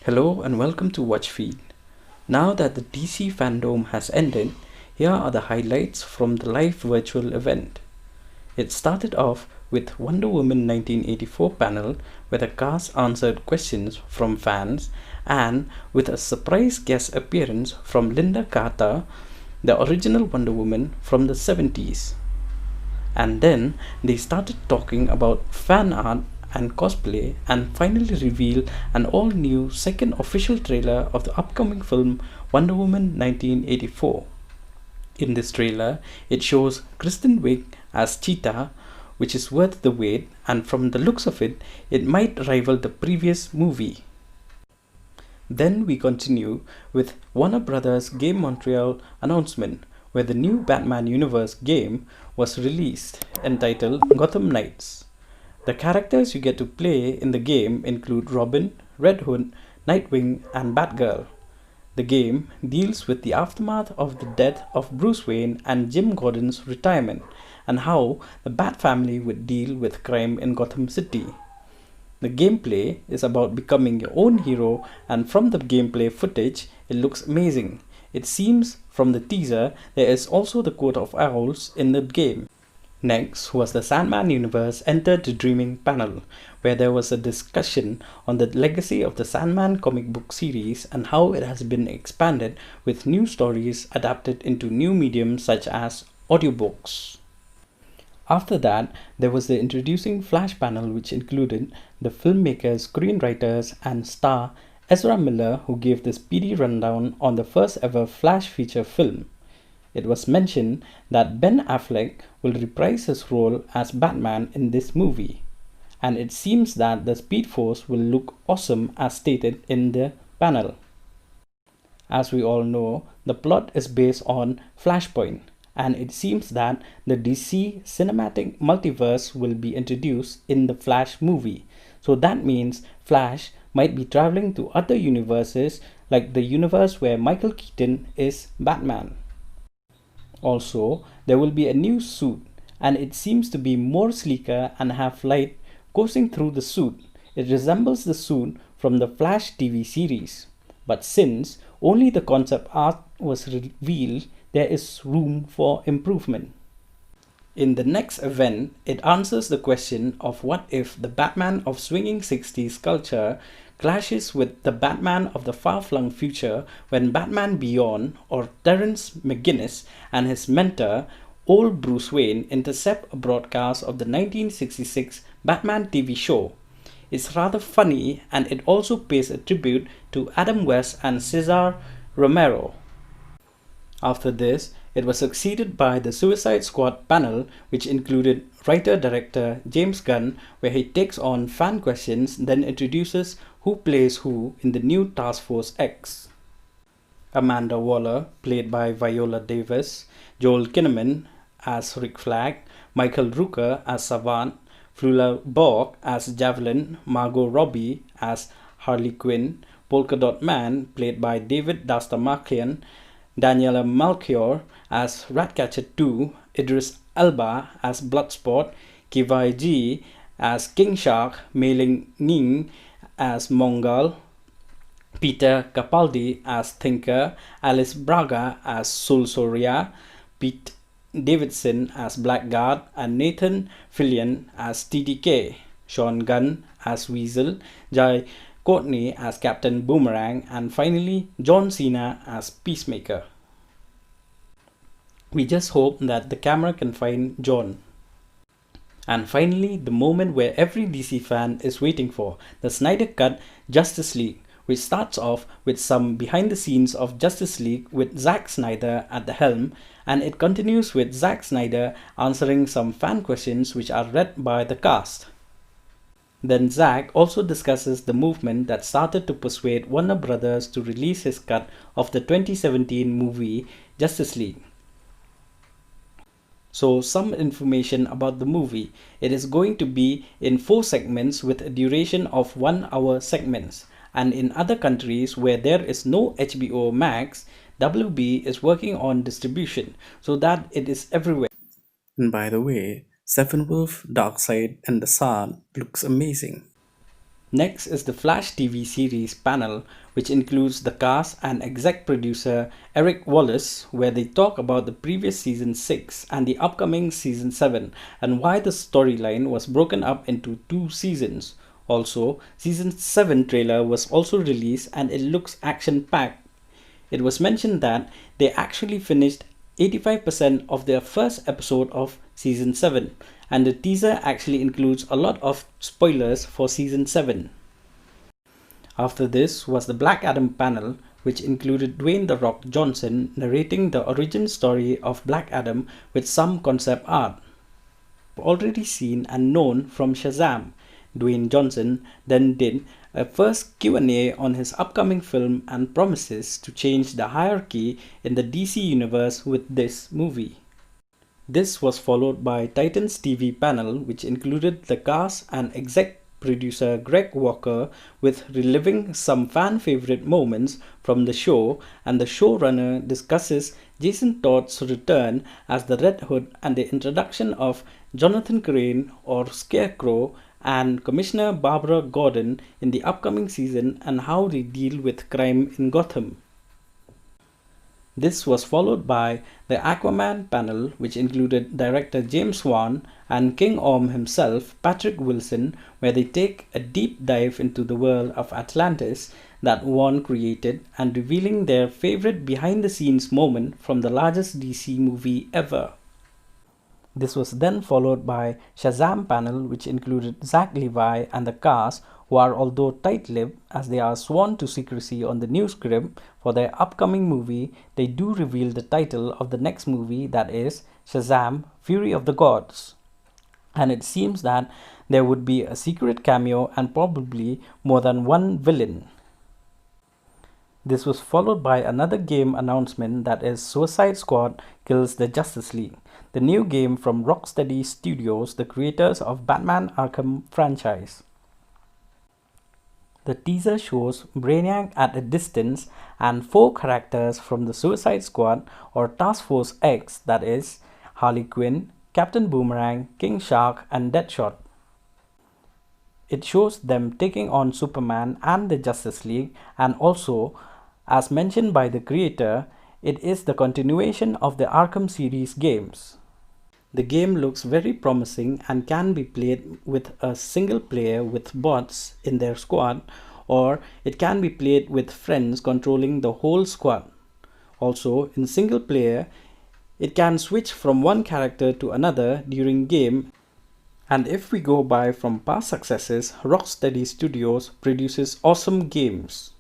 Hello and welcome to Watch Feed. Now that the DC Fandome has ended, here are the highlights from the live virtual event. It started off with Wonder Woman 1984 panel where the cast answered questions from fans and with a surprise guest appearance from Linda Carter, the original Wonder Woman from the 70s. And then they started talking about fan art and cosplay and finally reveal an all new second official trailer of the upcoming film Wonder Woman 1984. In this trailer, it shows Kristen Wiig as Cheetah, which is worth the wait, and from the looks of it, it might rival the previous movie. Then we continue with Warner Brothers Game Montreal announcement, where the new Batman Universe game was released entitled Gotham Knights. The characters you get to play in the game include Robin, Red Hood, Nightwing, and Batgirl. The game deals with the aftermath of the death of Bruce Wayne and Jim Gordon's retirement, and how the Bat family would deal with crime in Gotham City. The gameplay is about becoming your own hero, and from the gameplay footage, it looks amazing. It seems from the teaser there is also the Court of Owls in the game. Next was the Sandman Universe Entered the Dreaming panel, where there was a discussion on the legacy of the Sandman comic book series and how it has been expanded with new stories adapted into new mediums such as audiobooks. After that, there was the Introducing Flash panel, which included the filmmakers, screenwriters, and star Ezra Miller, who gave the speedy rundown on the first ever Flash feature film. It was mentioned that Ben Affleck will reprise his role as Batman in this movie, and it seems that the Speed Force will look awesome as stated in the panel. As we all know, the plot is based on Flashpoint, and it seems that the DC cinematic multiverse will be introduced in the Flash movie. So that means Flash might be traveling to other universes like the universe where Michael Keaton is Batman. Also, there will be a new suit, and it seems to be more sleeker and have light coursing through the suit. It resembles the suit from the Flash TV series. But since only the concept art was revealed, there is room for improvement. In the next event, it answers the question of what if the Batman of swinging 60s culture clashes with the Batman of the far-flung future when Batman Beyond or Terrence McGinnis and his mentor, old Bruce Wayne, intercept a broadcast of the 1966 Batman TV show. It's rather funny, and it also pays a tribute to Adam West and Cesar Romero. After this, it was succeeded by the Suicide Squad panel, which included writer-director James Gunn, where he takes on fan questions, then introduces who plays who in the new Task Force X. Amanda Waller, played by Viola Davis, Joel Kinnaman as Rick Flag, Michael Rooker as Savant, Flula Borg as Javelin, Margot Robbie as Harley Quinn, Polka Dot Man, played by David Dastmalchian, Daniela Melchior as Ratcatcher 2, Idris Elba as Bloodsport, Kivai G as King Shark, Mei Ling Ning as Mongol, Peter Capaldi as Thinker, Alice Braga as Sulsoria, Pete Davidson as Blackguard, and Nathan Fillion as TDK, Sean Gunn as Weasel, Jai Courtney as Captain Boomerang, and finally John Cena as Peacemaker. We just hope that the camera can find John. And finally, the moment where every DC fan is waiting for, the Snyder Cut Justice League, which starts off with some behind the scenes of Justice League with Zack Snyder at the helm, and it continues with Zack Snyder answering some fan questions which are read by the cast. Then Zack also discusses the movement that started to persuade Warner Brothers to release his cut of the 2017 movie Justice League. So some information about the movie. It is going to be in 4 segments with a duration of 1 hour segments. And in other countries where there is no HBO Max, WB is working on distribution so that it is everywhere. And by the way, Steppenwolf, Darkseid and the Sun looks amazing. Next is the Flash TV series panel, which includes the cast and exec producer Eric Wallace, where they talk about the previous season 6 and the upcoming season 7 and why the storyline was broken up into 2 seasons. Also, season 7 trailer was also released and it looks action packed. It was mentioned that they actually finished 85% of their first episode of season 7, and the teaser actually includes a lot of spoilers for season 7. After this was the Black Adam panel, which included Dwayne "The Rock" Johnson narrating the origin story of Black Adam with some concept art. Already seen and known from Shazam, Dwayne Johnson then did a first Q&A on his upcoming film and promises to change the hierarchy in the DC universe with this movie. This was followed by Titans TV panel, which included the cast and exec producer Greg Walker with reliving some fan favorite moments from the show, and the showrunner discusses Jason Todd's return as the Red Hood and the introduction of Jonathan Crane or Scarecrow and Commissioner Barbara Gordon in the upcoming season and how they deal with crime in Gotham. This was followed by the Aquaman panel, which included director James Wan and King Orm himself, Patrick Wilson, where they take a deep dive into the world of Atlantis that Wan created and revealing their favorite behind the scenes moment from the largest DC movie ever. This was then followed by Shazam panel, which included Zach Levi and the cast, who are although tight-lipped as they are sworn to secrecy on the new script for their upcoming movie. They do reveal the title of the next movie, that is Shazam: Fury of the Gods. And it seems that there would be a secret cameo and probably more than one villain. This was followed by another game announcement, that is Suicide Squad Kills the Justice League, the new game from Rocksteady Studios, the creators of Batman Arkham franchise. The teaser shows Brainiac at a distance and 4 characters from the Suicide Squad or Task Force X, that is Harley Quinn, Captain Boomerang, King Shark and Deadshot. It shows them taking on Superman and the Justice League, and also, as mentioned by the creator, it is the continuation of the Arkham series games. The game looks very promising and can be played with a single player with bots in their squad, or it can be played with friends controlling the whole squad. Also, in single player, it can switch from one character to another during game. And if we go by from past successes, Rocksteady Studios produces awesome games.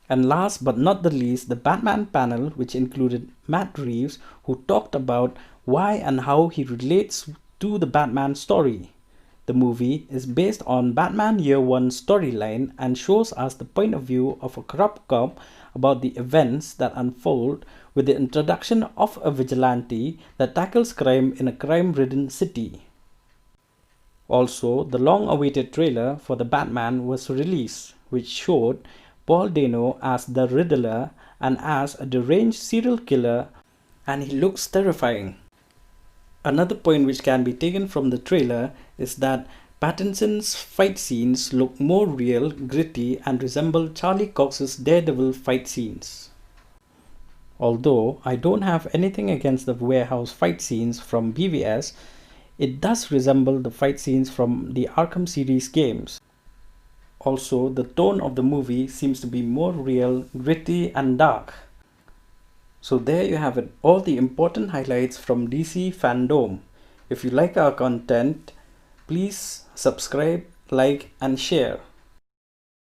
And last but not the least, the Batman panel, which included Matt Reeves, who talked about why and how he relates to the Batman story. The movie is based on Batman Year One storyline and shows us the point of view of a corrupt cop about the events that unfold with the introduction of a vigilante that tackles crime in a crime-ridden city. Also, the long-awaited trailer for the Batman was released, which showed Paul Dano as the Riddler and as a deranged serial killer, and he looks terrifying. Another point which can be taken from the trailer is that Pattinson's fight scenes look more real, gritty, and resemble Charlie Cox's Daredevil fight scenes. Although I don't have anything against the warehouse fight scenes from BVS, it does resemble the fight scenes from the Arkham series games. Also, the tone of the movie seems to be more real, gritty, and dark. So there you have it, all the important highlights from DC Fandome. If you like our content, please subscribe, like, and share.